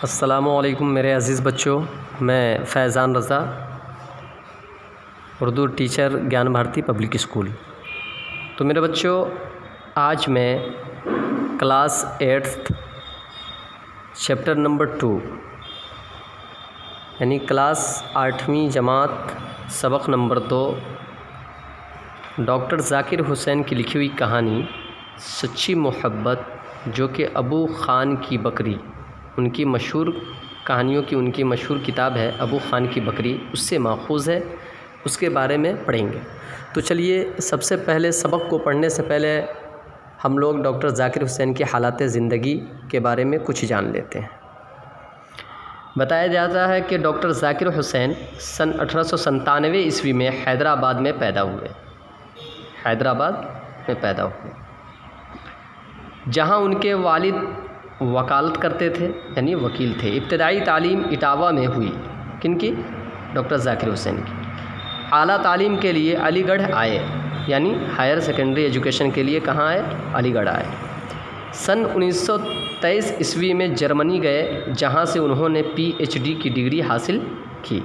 السلام علیکم میرے عزیز بچوں، میں فیضان رضا، اردو ٹیچر گیان بھارتی پبلک اسکول۔ تو میرے بچوں، آج میں کلاس 8 چیپٹر نمبر 2 یعنی کلاس 8ویں جماعت سبق نمبر 2 ڈاکٹر ذاکر حسین کی لکھی ہوئی کہانی سچی محبت، جو کہ ابو خان کی بکری، ان کی مشہور کہانیوں کی ان کی مشہور کتاب ہے ابو خان کی بکری، اس سے ماخوذ ہے، اس کے بارے میں پڑھیں گے۔ تو چلیے، سب سے پہلے سبق کو پڑھنے سے پہلے ہم لوگ ڈاکٹر ذاکر حسین کی حالات زندگی کے بارے میں کچھ جان لیتے ہیں۔ بتایا جاتا ہے کہ ڈاکٹر ذاکر حسین سن 1897 عیسوی میں حیدرآباد میں پیدا ہوئے، جہاں ان کے والد وکالت کرتے تھے، یعنی وکیل تھے۔ ابتدائی تعلیم اٹاوہ میں ہوئی، کن کی؟ ڈاکٹر ذاکر حسین کی۔ اعلیٰ تعلیم کے لیے علی گڑھ آئے، یعنی ہائر سیکنڈری ایجوکیشن کے لیے کہاں آئے؟ علی گڑھ آئے۔ سن 1923 عیسوی میں جرمنی گئے، جہاں سے انہوں نے PhD کی ڈگری حاصل کی۔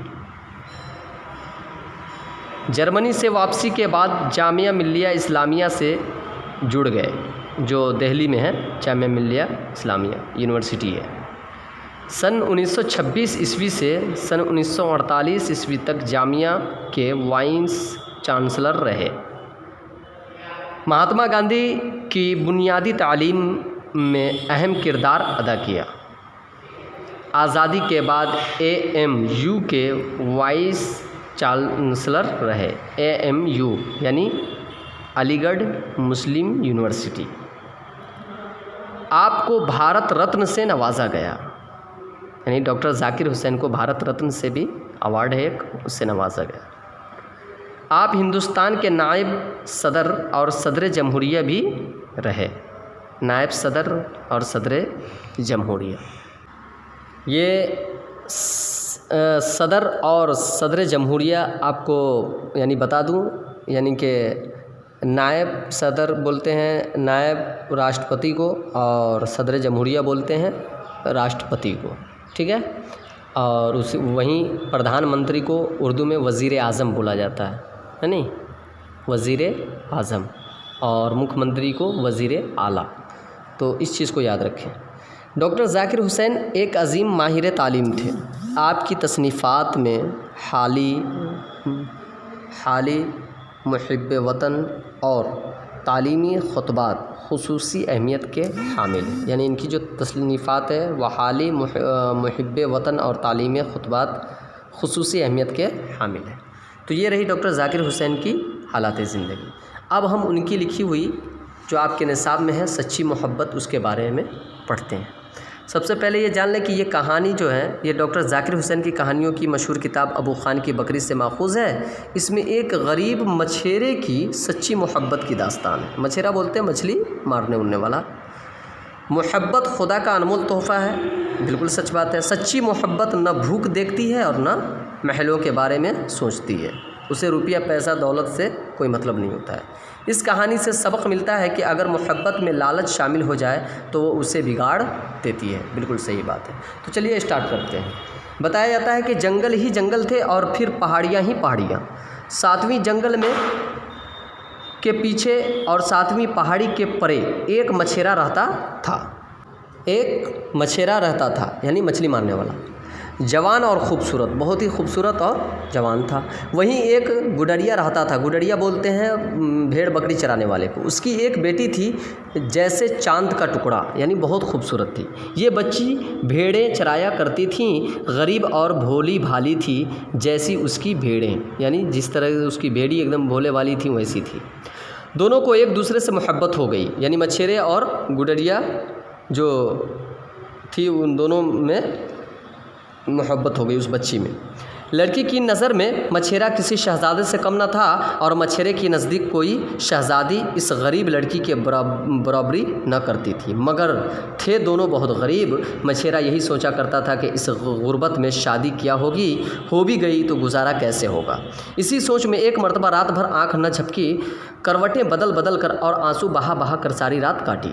جرمنی سے واپسی کے بعد جامعہ ملیہ اسلامیہ سے جڑ گئے، جو دہلی میں ہے، جامعہ ملیہ اسلامیہ یونیورسٹی ہے۔ سن 1926 عیسوی سے سن 1948 عیسوی تک جامعہ کے وائس چانسلر رہے۔ مہاتما گاندھی کی بنیادی تعلیم میں اہم کردار ادا کیا۔ آزادی کے بعد AMU کے وائس چانسلر رہے۔ AMU یعنی علی گڑھ مسلم یونیورسٹی۔ آپ کو بھارت رتن سے نوازا گیا، یعنی ڈاکٹر ذاکر حسین کو بھارت رتن سے بھی ایوارڈ ہے ایک، اس سے نوازا گیا۔ آپ ہندوستان کے نائب صدر اور صدر جمہوریہ بھی رہے، نائب صدر اور صدر جمہوریہ۔ یہ صدر اور صدر جمہوریہ آپ کو یعنی بتا دوں، یعنی کہ نائب صدر بولتے ہیں نائب راشٹرپتی کو، اور صدر جمہوریہ بولتے ہیں راشٹرپتی کو، ٹھیک ہے؟ اور وہیں پردھان منتری کو اردو میں وزیر اعظم بولا جاتا ہے نہیں؟ وزیر اعظم، اور مکھ منتری کو وزیر اعلیٰ۔ تو اس چیز کو یاد رکھیں۔ ڈاکٹر ذاکر حسین ایک عظیم ماہر تعلیم تھے۔ آپ کی تصنیفات میں حالی محب وطن اور تعلیمی خطبات خصوصی اہمیت کے حامل ہیں، یعنی ان کی جو تصنیفات ہے وہ حالی محب وطن اور تعلیمی خطبات خصوصی اہمیت کے حامل ہیں۔ تو یہ رہی ڈاکٹر ذاکر حسین کی حالات زندگی۔ اب ہم ان کی لکھی ہوئی جو آپ کے نصاب میں ہے سچی محبت، اس کے بارے میں پڑھتے ہیں۔ سب سے پہلے یہ جان لیں کہ یہ کہانی جو ہے یہ ڈاکٹر ذاکر حسین کی کہانیوں کی مشہور کتاب ابو خان کی بکری سے ماخوذ ہے۔ اس میں ایک غریب مچھیرے کی سچی محبت کی داستان ہے۔ مچھیرا بولتے ہیں مچھلی مارنے اڑنے والا۔ محبت خدا کا انمول تحفہ ہے، بالکل سچ بات ہے۔ سچی محبت نہ بھوک دیکھتی ہے اور نہ محلوں کے بارے میں سوچتی ہے، اسے روپیہ پیسہ دولت سے کوئی مطلب نہیں ہوتا ہے۔ اس کہانی سے سبق ملتا ہے کہ اگر محبت میں لالچ شامل ہو جائے تو وہ اسے بگاڑ دیتی ہے، بالکل صحیح بات ہے۔ تو چلیے اسٹارٹ کرتے ہیں۔ بتایا جاتا ہے کہ جنگل ہی جنگل تھے اور پھر پہاڑیاں ہی پہاڑیاں۔ 7ویں جنگل میں کے پیچھے اور 7ویں پہاڑی کے پرے ایک مچھیرا رہتا تھا، یعنی مچھلی مارنے والا، جوان اور خوبصورت، بہت ہی خوبصورت اور جوان تھا۔ وہیں ایک گڈریا رہتا تھا، گڈریا بولتے ہیں بھیڑ بکری چرانے والے کو۔ اس کی ایک بیٹی تھی جیسے چاند کا ٹکڑا، یعنی بہت خوبصورت تھی۔ یہ بچی بھیڑیں چرایا کرتی تھیں، غریب اور بھولی بھالی تھی جیسی اس کی بھیڑیں، یعنی جس طرح اس کی بھیڑی ایک دم بھولے والی تھی ویسی تھی۔ دونوں کو ایک دوسرے سے محبت ہو گئی، یعنی مچھیرے اور گڈریا جو تھی ان دونوں میں محبت ہو گئی اس بچی میں۔ لڑکی کی نظر میں مچھیرا کسی شہزادے سے کم نہ تھا، اور مچھیرے کی نزدیک کوئی شہزادی اس غریب لڑکی کے برابری نہ کرتی تھی، مگر تھے دونوں بہت غریب۔ مچھیرا یہی سوچا کرتا تھا کہ اس غربت میں شادی کیا ہوگی، ہو بھی گئی تو گزارا کیسے ہوگا۔ اسی سوچ میں ایک مرتبہ رات بھر آنکھ نہ جھپکی، کروٹیں بدل بدل کر اور آنسو بہا بہا کر ساری رات کاٹی۔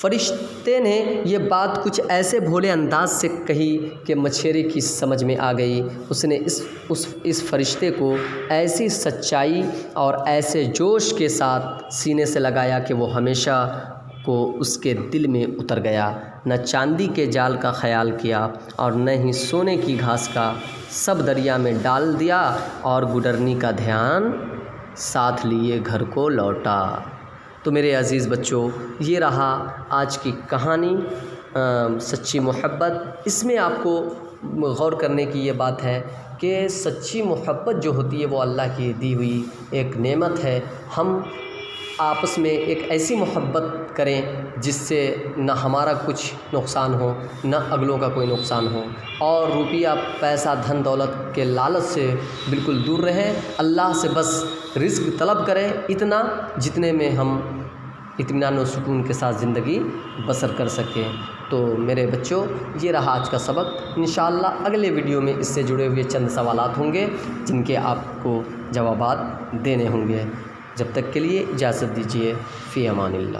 فرشتے نے یہ بات کچھ ایسے بھولے انداز سے کہی کہ مچھیرے کی سمجھ میں آ گئی۔ اس نے اس فرشتے کو ایسی سچائی اور ایسے جوش کے ساتھ سینے سے لگایا کہ وہ ہمیشہ کو اس کے دل میں اتر گیا۔ نہ چاندی کے جال کا خیال کیا اور نہ ہی سونے کی گھاس کا، سب دریا میں ڈال دیا اور گڈرنی کا دھیان ساتھ لیے گھر کو لوٹا۔ تو میرے عزیز بچوں، یہ رہا آج کی کہانی سچی محبت۔ اس میں آپ کو غور کرنے کی یہ بات ہے کہ سچی محبت جو ہوتی ہے وہ اللہ کی دی ہوئی ایک نعمت ہے۔ ہم آپس میں ایک ایسی محبت کریں جس سے نہ ہمارا کچھ نقصان ہو، نہ اگلوں کا کوئی نقصان ہو، اور روپیہ پیسہ دھن دولت کے لالچ سے بالکل دور رہیں۔ اللہ سے بس رزق طلب کریں اتنا جتنے میں ہم اطمینان و سکون کے ساتھ زندگی بسر کر سکیں۔ تو میرے بچوں، یہ رہا آج کا سبق۔ انشاءاللہ اگلے ویڈیو میں اس سے جڑے ہوئے چند سوالات ہوں گے جن کے آپ کو جوابات دینے ہوں گے۔ جب تک کے لیے اجازت دیجیے، فی امان اللہ۔